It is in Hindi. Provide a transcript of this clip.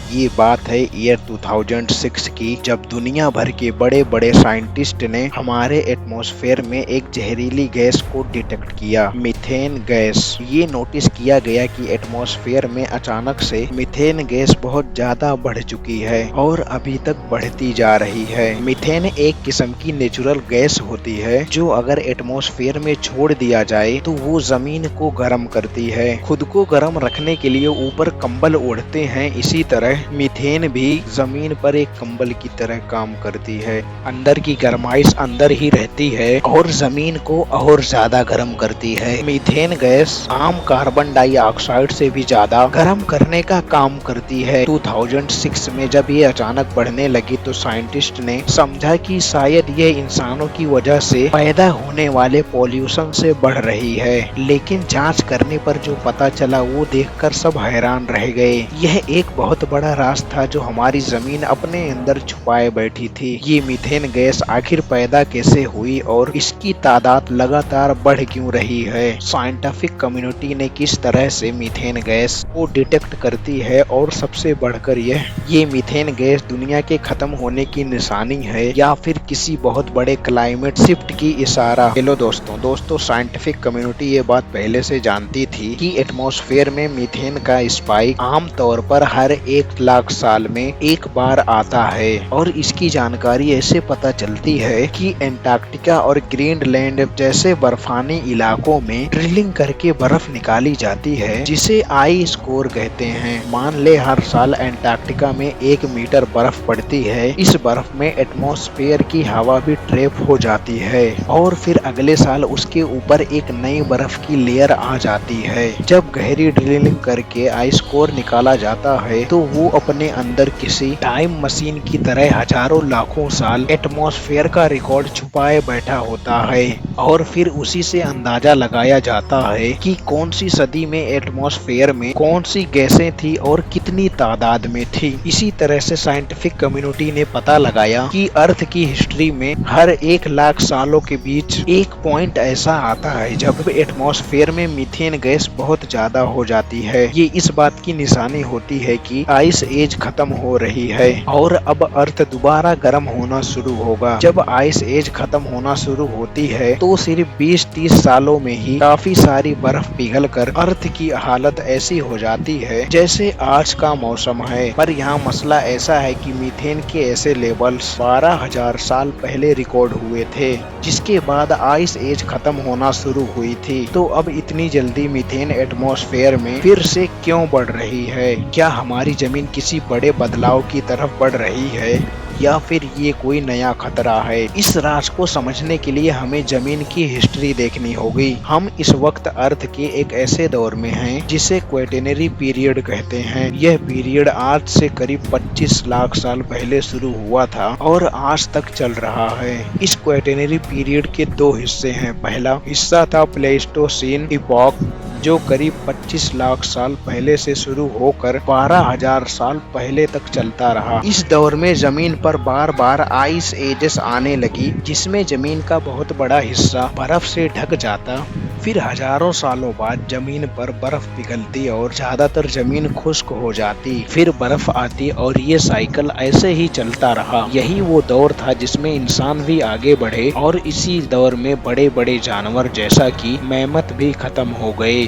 ये बात है ईयर 2006 की, जब दुनिया भर के बड़े बड़े साइंटिस्ट ने हमारे एटमॉस्फेयर में एक जहरीली गैस को डिटेक्ट किया, मीथेन गैस। ये नोटिस किया गया कि एटमॉस्फेयर में अचानक से मीथेन गैस बहुत ज्यादा बढ़ चुकी है और अभी तक बढ़ती जा रही है। मीथेन एक किस्म की नेचुरल गैस होती है जो अगर एटमॉस्फेयर में छोड़ दिया जाए तो वो जमीन को गर्म करती है। खुद को गर्म रखने के लिए ऊपर कंबल ओढ़ते हैं, इसी तरह मीथेन भी जमीन पर एक कंबल की तरह काम करती है। अंदर की गर्माइश अंदर ही रहती है और जमीन को और ज्यादा गर्म करती है। मीथेन गैस आम कार्बन डाइऑक्साइड से भी ज्यादा गर्म करने का काम करती है। 2006 में जब ये अचानक बढ़ने लगी तो साइंटिस्ट ने समझा कि शायद ये इंसानों की वजह से पैदा होने वाले पॉल्यूशन से बढ़ रही है, लेकिन जांच करने पर जो पता चला वो देखकर सब हैरान रह गए। यह एक बहुत बड़ा राज था जो हमारी जमीन अपने अंदर छुपाए बैठी थी। ये मीथेन गैस आखिर पैदा कैसे हुई और इसकी तादाद लगातार बढ़ क्यों रही है? साइंटिफिक कम्युनिटी ने किस तरह से मीथेन गैस को डिटेक्ट करती है और सबसे बढ़कर ये मीथेन गैस दुनिया के खत्म होने की निशानी है या फिर किसी बहुत बड़े क्लाइमेट शिफ्ट की इशारा? हेलो दोस्तों साइंटिफिक कम्युनिटी ये बात पहले से जानती थी कि एटमॉस्फेयर में मीथेन का स्पाइक आम तौर पर हर 1 लाख साल में एक बार आता है और इसकी जानकारी ऐसे पता चलती है कि एंटार्क्टिका और ग्रीनलैंड जैसे बर्फानी इलाकों में ड्रिलिंग करके बर्फ निकाली जाती है, जिसे आइस कोर कहते हैं। मान ले हर साल एंटार्क्टिका में 1 मीटर बर्फ पड़ती है। इस बर्फ में एटमॉस्फेयर की हवा भी ट्रैप हो जाती है और फिर अगले साल उसके ऊपर एक नई बर्फ की लेयर आ जाती है। जब गहरी ड्रिलिंग करके आइस कोर निकाला जाता है तो वो अपने अंदर किसी टाइम मशीन की तरह हजारों लाखों साल एटमॉस्फेयर का रिकॉर्ड छुपाए बैठा होता है और फिर उसी से अंदाजा लगाया जाता है कि कौन सी सदी में एटमॉस्फेयर में कौन सी गैसें थी और कितनी तादाद में थी। इसी तरह से साइंटिफिक कम्युनिटी ने पता लगाया कि अर्थ की हिस्ट्री में हर 1 लाख सालों के बीच एक पॉइंट ऐसा आता है जब एटमॉस्फेयर में मीथेन गैस बहुत ज्यादा हो जाती है। ये इस बात की निशानी होती है कि आइस एज खत्म हो रही है और अब अर्थ दोबारा गर्म होना शुरू होगा। जब आइस एज खत्म होना शुरू होती है तो सिर्फ 20-30 सालों में ही काफी सारी बर्फ पिघलकर अर्थ की हालत ऐसी हो जाती है जैसे आज का मौसम है। पर यहाँ मसला ऐसा है कि मीथेन के ऐसे लेवल्स 12,000 साल पहले रिकॉर्ड हुए थे, जिसके बाद आइस एज खत्म होना शुरू हुई थी। तो अब इतनी जल्दी मीथेन एटमॉस्फेयर में फिर से क्यों बढ़ रही है? क्या हमारी जमीन किसी बड़े बदलाव की तरफ बढ़ रही है या फिर ये कोई नया खतरा है? इस राज को समझने के लिए हमें जमीन की हिस्ट्री देखनी होगी। हम इस वक्त अर्थ के एक ऐसे दौर में हैं जिसे क्वाटरनरी पीरियड कहते हैं। यह पीरियड आज से करीब 25 लाख साल पहले शुरू हुआ था और आज तक चल रहा है। इस क्वाटरनरी पीरियड के 2 हिस्से हैं। पहला हिस्सा था प्लेइस्टोसीन इपॉक, जो करीब 25 लाख साल पहले से शुरू होकर 12,000 साल पहले तक चलता रहा। इस दौर में जमीन पर बार बार आइस एजेस आने लगी, जिसमें जमीन का बहुत बड़ा हिस्सा बर्फ से ढक जाता। फिर हजारों सालों बाद जमीन पर बर्फ पिघलती और ज्यादातर जमीन खुश्क हो जाती। फिर बर्फ आती और ये साइकिल ऐसे ही चलता रहा। यही वो दौर था जिसमें इंसान भी आगे बढ़े और इसी दौर में बड़े बड़े जानवर जैसा कि मैमथ भी खत्म हो गए।